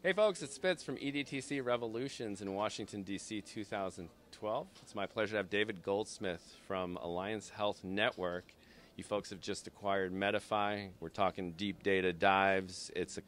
Hey folks, it's Spitz from EDTC Revolutions in Washington, D.C. 2012. It's my pleasure to have David Goldsmith from Alliance Health Network. You folks have just acquired Medify. We're talking deep data dives. It's a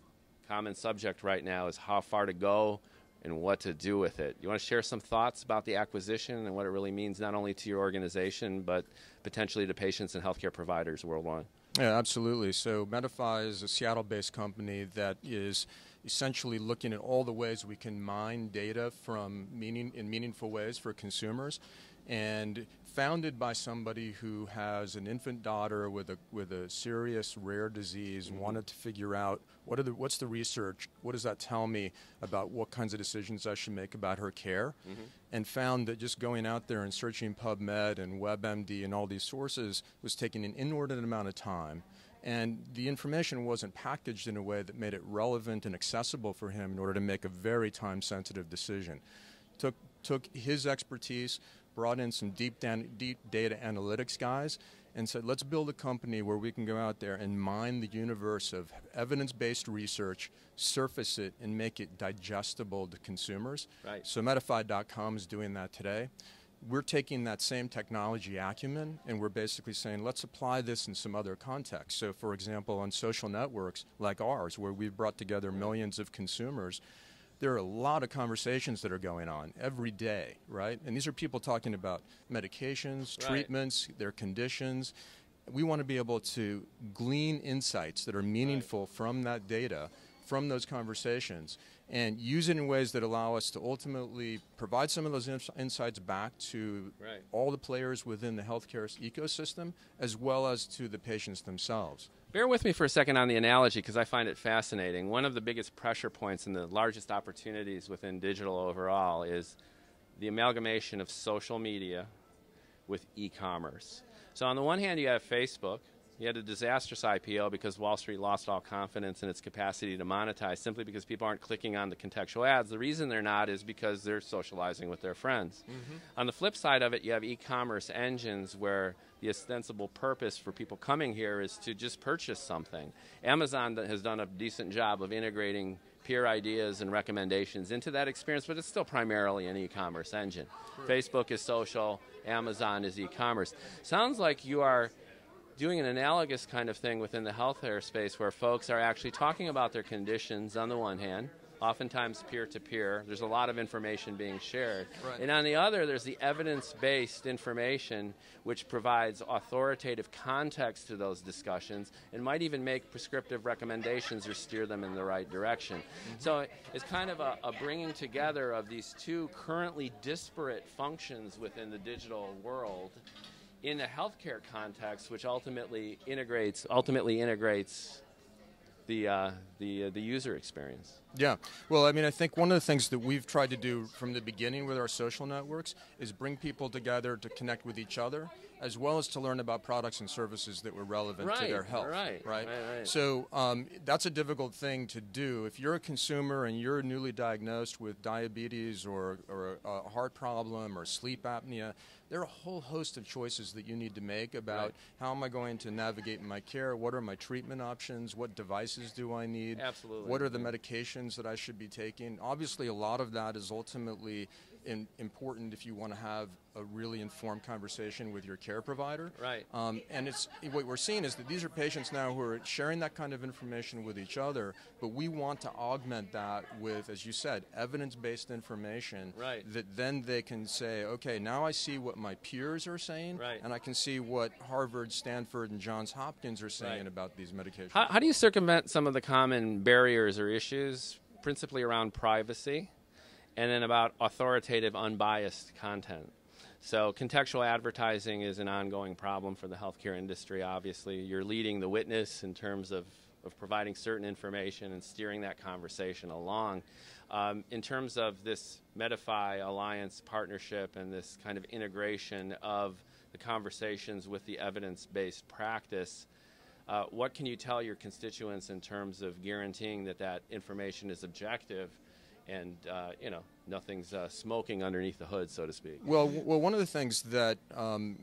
common subject right now is how far to go and what to do with it. You want to share some thoughts about the acquisition and what it really means not only to your organization but potentially to patients and healthcare providers worldwide? Yeah, absolutely. So Medify is a Seattle-based company that is essentially looking at all the ways we can mine data from in meaningful ways for consumers, and founded by somebody who has an infant daughter with a serious rare disease and wanted to figure out what's the research, what does that tell me about what kinds of decisions I should make about her care, and found that just going out there and searching PubMed and WebMD and all these sources was taking an inordinate amount of time. And the information wasn't packaged in a way that made it relevant and accessible for him in order to make a very time-sensitive decision. Took his expertise, brought in some deep data analytics guys, and said, let's build a company where we can go out there and mine the universe of evidence-based research, surface it, and make it digestible to consumers. Right. So Medify.com is doing that today. We're taking that same technology acumen and we're basically saying, let's apply this in some other context. So, for example, on social networks like ours, where we've brought together millions of consumers, there are a lot of conversations that are going on every day, right? And these are people talking about medications, treatments, their conditions. We want to be able to glean insights that are meaningful from that data, from those conversations, and use it in ways that allow us to ultimately provide some of those insights back to all the players within the healthcare ecosystem, as well as to the patients themselves. Bear with me for a second on the analogy because I find it fascinating. One of the biggest pressure points and the largest opportunities within digital overall is the amalgamation of social media with e-commerce. So on the one hand, you have Facebook. You had a disastrous IPO because Wall Street lost all confidence in its capacity to monetize simply because people aren't clicking on the contextual ads. The reason they're not is because they're socializing with their friends. On the flip side of it, you have e-commerce engines where the ostensible purpose for people coming here is to just purchase something. Amazon has done a decent job of integrating peer ideas and recommendations into that experience, but it's still primarily an e-commerce engine. Facebook is social, Amazon is e-commerce. Sounds like you are doing an analogous kind of thing within the healthcare space where folks are actually talking about their conditions on the one hand, oftentimes peer-to-peer. There's a lot of information being shared. And on the other, there's the evidence-based information which provides authoritative context to those discussions and might even make prescriptive recommendations or steer them in the right direction. So it's kind of a bringing together of these two currently disparate functions within the digital world in a healthcare context, which ultimately integrates the user experience. Yeah. Well, I mean, I think one of the things that we've tried to do from the beginning with our social networks is bring people together to connect with each other, as well as to learn about products and services that were relevant to their health. Right. So that's a difficult thing to do. If you're a consumer and you're newly diagnosed with diabetes or a heart problem or sleep apnea, there are a whole host of choices that you need to make about how am I going to navigate my care, what are my treatment options, what devices do I need, what are the medications that I should be taking. Obviously, a lot of that is ultimately important if you want to have a really informed conversation with your care provider. And what we're seeing is that these are patients now who are sharing that kind of information with each other, but we want to augment that with, as you said, evidence-based information that then they can say, okay, now I see what my peers are saying, and I can see what Harvard, Stanford, and Johns Hopkins are saying about these medications. How do you circumvent some of the common barriers or issues, principally around privacy, and then about authoritative, unbiased content? So contextual advertising is an ongoing problem for the healthcare industry, obviously. You're leading the witness in terms of providing certain information and steering that conversation along. In terms of this Medify Alliance partnership and this kind of integration of the conversations with the evidence-based practice, what can you tell your constituents in terms of guaranteeing that that information is objective and nothing's smoking underneath the hood, so to speak. Well, one of the things that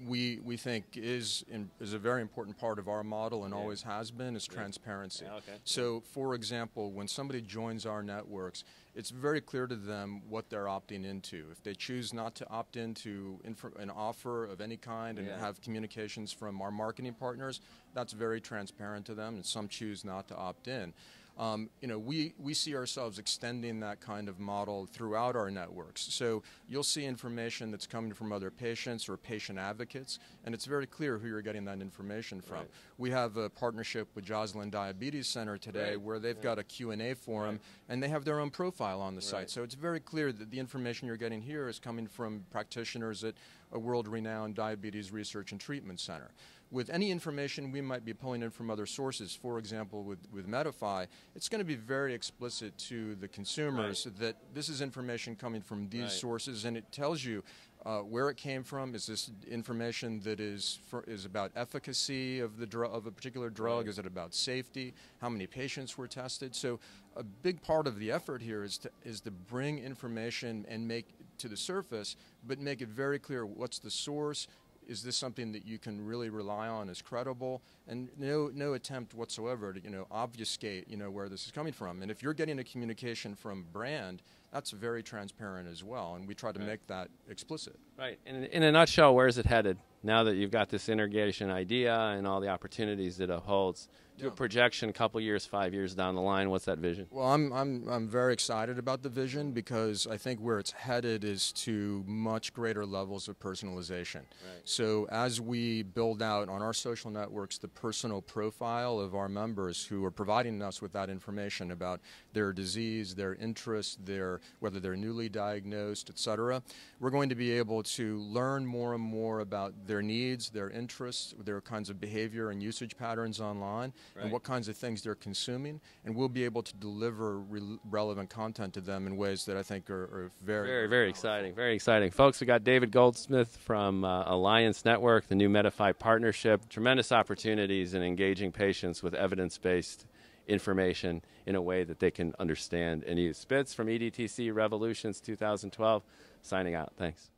we think is a very important part of our model and always has been is transparency. Yeah, okay. So, for example, when somebody joins our networks, it's very clear to them what they're opting into. If they choose not to opt into an offer of any kind and have communications from our marketing partners, that's very transparent to them, and some choose not to opt in. We see ourselves extending that kind of model throughout our networks. So you'll see information that's coming from other patients or patient advocates, and it's very clear who you're getting that information from. Right. We have a partnership with Joslin Diabetes Center today where they've got a Q&A forum, and they have their own profile on the site. So it's very clear that the information you're getting here is coming from practitioners at a world-renowned diabetes research and treatment center. With any information we might be pulling in from other sources, for example, with Medify, it's going to be very explicit to the consumers that this is information coming from these sources, and it tells you where it came from. Is this information that is about efficacy of a particular drug? Is it about safety? How many patients were tested? So a big part of the effort here is to bring information and make to the surface, but make it very clear what's the source. Is this something that you can really rely on as credible? And no attempt whatsoever to obfuscate where this is coming from. And if you're getting a communication from brand, that's very transparent as well, and we try to make that explicit. Right. And in a nutshell, where is it headed now that you've got this integration idea and all the opportunities that it holds? Do a projection a couple years, 5 years down the line. What's that vision? Well, I'm very excited about the vision because I think where it's headed is to much greater levels of personalization. Right. So as we build out on our social networks the personal profile of our members who are providing us with that information about their disease, their interests, whether they're newly diagnosed, etc., we're going to be able to learn more and more about their needs, their interests, their kinds of behavior and usage patterns online. And what kinds of things they're consuming, and we'll be able to deliver relevant content to them in ways that I think are very, very exciting. Very exciting. Folks, we got David Goldsmith from Alliance Network, the new Medify partnership. Tremendous opportunities in engaging patients with evidence-based information in a way that they can understand and use. Spitz from EDTC Revolutions 2012, signing out. Thanks.